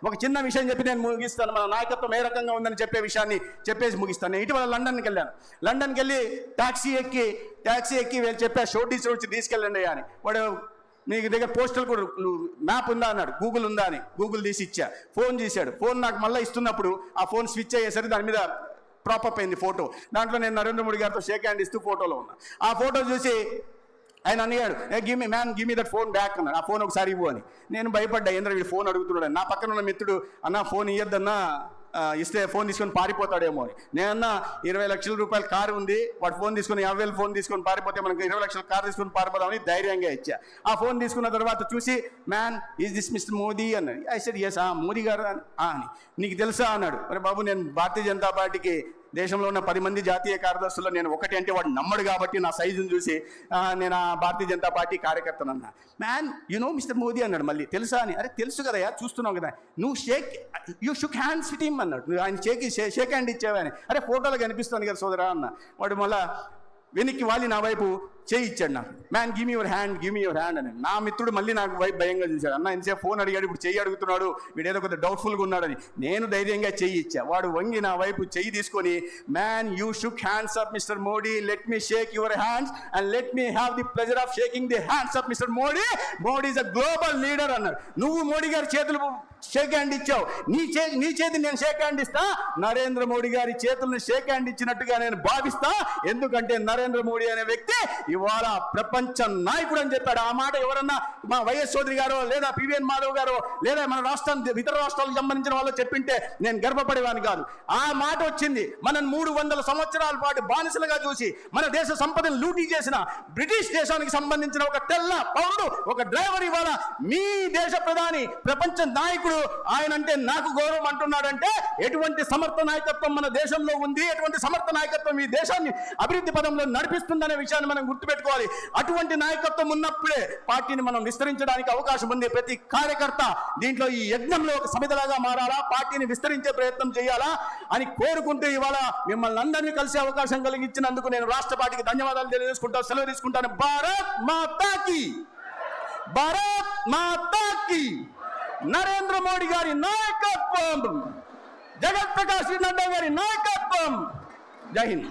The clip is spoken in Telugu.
ఒక చిన్న విషయం చెప్పి నేను ముగిస్తాను. మన నాయకత్వం ఏ రకంగా ఉందని చెప్పే విషయాన్ని చెప్పేసి ముగిస్తాను. నేను ఇటీవల లండన్కి వెళ్ళాను. లండన్కి వెళ్ళి టాక్సీ ఎక్కి వీళ్ళు చెప్పా షోటీస్ వచ్చి తీసుకెళ్ళండి అని. వాడు మీకు దగ్గర పోస్టల్ కూడా మ్యాప్ ఉందా అన్నాడు. గూగుల్ ఉందా అని గూగుల్ తీసి ఇచ్చా. ఫోన్ చేశాడు. ఫోన్ నాకు మళ్ళీ ఇస్తున్నప్పుడు ఆ ఫోన్ స్విచ్ అయ్యేసరికి దాని మీద ప్రాపప్ అయింది ఫోటో. దాంట్లో నేను నరేంద్ర మోడీ గారితో షేక్ హ్యాండ్ ఇస్తూ ఫోటోలో ఉన్నా. ఆ ఫోటో చూసి ఆయన అన్నాడు, give me that phone back అన్నాడు. ఆ ఫోన్ ఒకసారి ఇవ్వు అని. నేను భయపడ్డా, ఏంద్ర వీడు ఫోన్ అడుగుతున్నాడు. నా పక్కన ఉన్న మిత్రుడు, అన్న ఫోన్ ఇయ్యద్దన్నా, ఇస్తే ఫోన్ తీసుకొని పారిపోతాడేమో అని. నేనన్నా 20 లక్షల రూపాయల కారు ఉంది, వాడు ఫోన్ తీసుకొని 50,000 ఫోన్ తీసుకొని పారిపోతే మనకు 20 లక్షల కారు తీసుకొని పారిపోదామని ధైర్యంగా ఇచ్చా. ఆ ఫోన్ తీసుకున్న తర్వాత చూసి, man is this mister Modi అన్నాడు. ఐ సెడ్ ఎస్, మోదీ గారు అని. నీకు తెలుసా అన్నాడు. మరి బాబు, నేను భారతీయ జనతా పార్టీకి దేశంలో ఉన్న 10 మంది జాతీయ కార్యదర్శుల్లో నేను ఒకటి అంటే వాడు నమ్మడు కాబట్టి నా సైజును చూసి నేను ఆ భారతీయ జనతా పార్టీ కార్యకర్తనన్నా. Man you know mister Modi అన్నాడు. మళ్ళీ తెలుసా అని. అరే తెలుసు కదయా, చూస్తున్నావు కదా, నువ్వు you shook hands with him అన్నాడు. నువ్వు ఆయన షేక్ హ్యాండ్ ఇచ్చావని. అరే ఫోటోలో కనిపిస్తుంది కదా సోదరా అన్న. వాడు మళ్ళా వెనక్కి వాలి నా వైపు చేయి ఇచ్చాడు నాకు. Man give me your hand అని. నా మిత్రుడు మళ్ళీ నాకు వైపు భయంగా చూశాడు. అన్న ఇంతసేపు ఫోన్ అడిగాడు, ఇప్పుడు చెయ్యి అడుగుతున్నాడు, వీడేదో కొద్దిగా డౌట్ఫుల్గా ఉన్నాడని. నేను ధైర్యంగా చెయ్యి ఇచ్చా. వాడు వంగి నా వైపు చెయ్యి తీసుకొని, man you shook hands of mister Modi, let me Sheikh your hands and let me have the pleasure of shaking the hands of mister Modi. Modi is a global leader అన్నాడు. నువ్వు మోడీ గారి చేతులు షేక్ హ్యాండ్ ఇచ్చావు, నీ చేతిని నేను షేక్ హ్యాండ్ ఇస్తా. నరేంద్ర మోడీ గారి చేతులను షేక్ హ్యాండ్ ఇచ్చినట్టుగా నేను భావిస్తా. ఎందుకంటే నరేంద్ర మోడీ అనే వ్యక్తి ఇవాళ ప్రపంచ నాయకుడు అని చెప్పాడు. ఆ మాట ఎవరన్నా మా వైఎస్ చౌదరి గారో లేదా పివిఎన్ మాధవ్ గారో లేదా మన ఇతర రాష్ట్రాలకు సంబంధించిన వాళ్ళు చెప్పింటే నేను గర్వపడేవాని కాదు. ఆ మాట వచ్చింది. మనం 300 సంవత్సరాల పాటు బానిసలుగా చూసి మన దేశ సంపదను లూటీ చేసిన బ్రిటిష్ దేశానికి సంబంధించిన ఒక తెల్ల పౌరుడు, ఒక డ్రైవర్ ఇవాళ మీ దేశ ప్రధాని, ప్రపంచ నాయకుడు, ఆయన అంటే నాకు గౌరవం అంటున్నాడంటే ఎటువంటి సమర్థ నాయకత్వం మన దేశంలో ఉంది, ఎటువంటి సమర్థ నాయకత్వం ఈ దేశాన్ని అభివృద్ధి పదంలో నడిపిస్తుందనే విషయాన్ని మనం గుర్తుపెట్టుకోవాలి. అటువంటి నాయకత్వం ఉన్నప్పుడే పార్టీని మనం విస్తరించడానికి అవకాశం ఉంది. ప్రతి కార్యకర్త దీంట్లో ఈ యజ్ఞంలో ఒక సమిధలాగా మారాలా, పార్టీని విస్తరించే ప్రయత్నం చేయాలా అని కోరుకుంటూ ఇవాళ మిమ్మల్ని అందరినీ కలిసే అవకాశం కలిగించినందుకు నేను రాష్ట్ర పార్టీకి ధన్యవాదాలు తెలియజేసుకుంటా, సెలవు తీసుకుంటాను. భారత్ మాతా కీ, భారత్ మాతా కీ. నరేంద్ర మోడీ గారి నాయకత్వం, జగత్ ప్రకాష్ నడ్డా గారి నాయకత్వం. జై హింద్.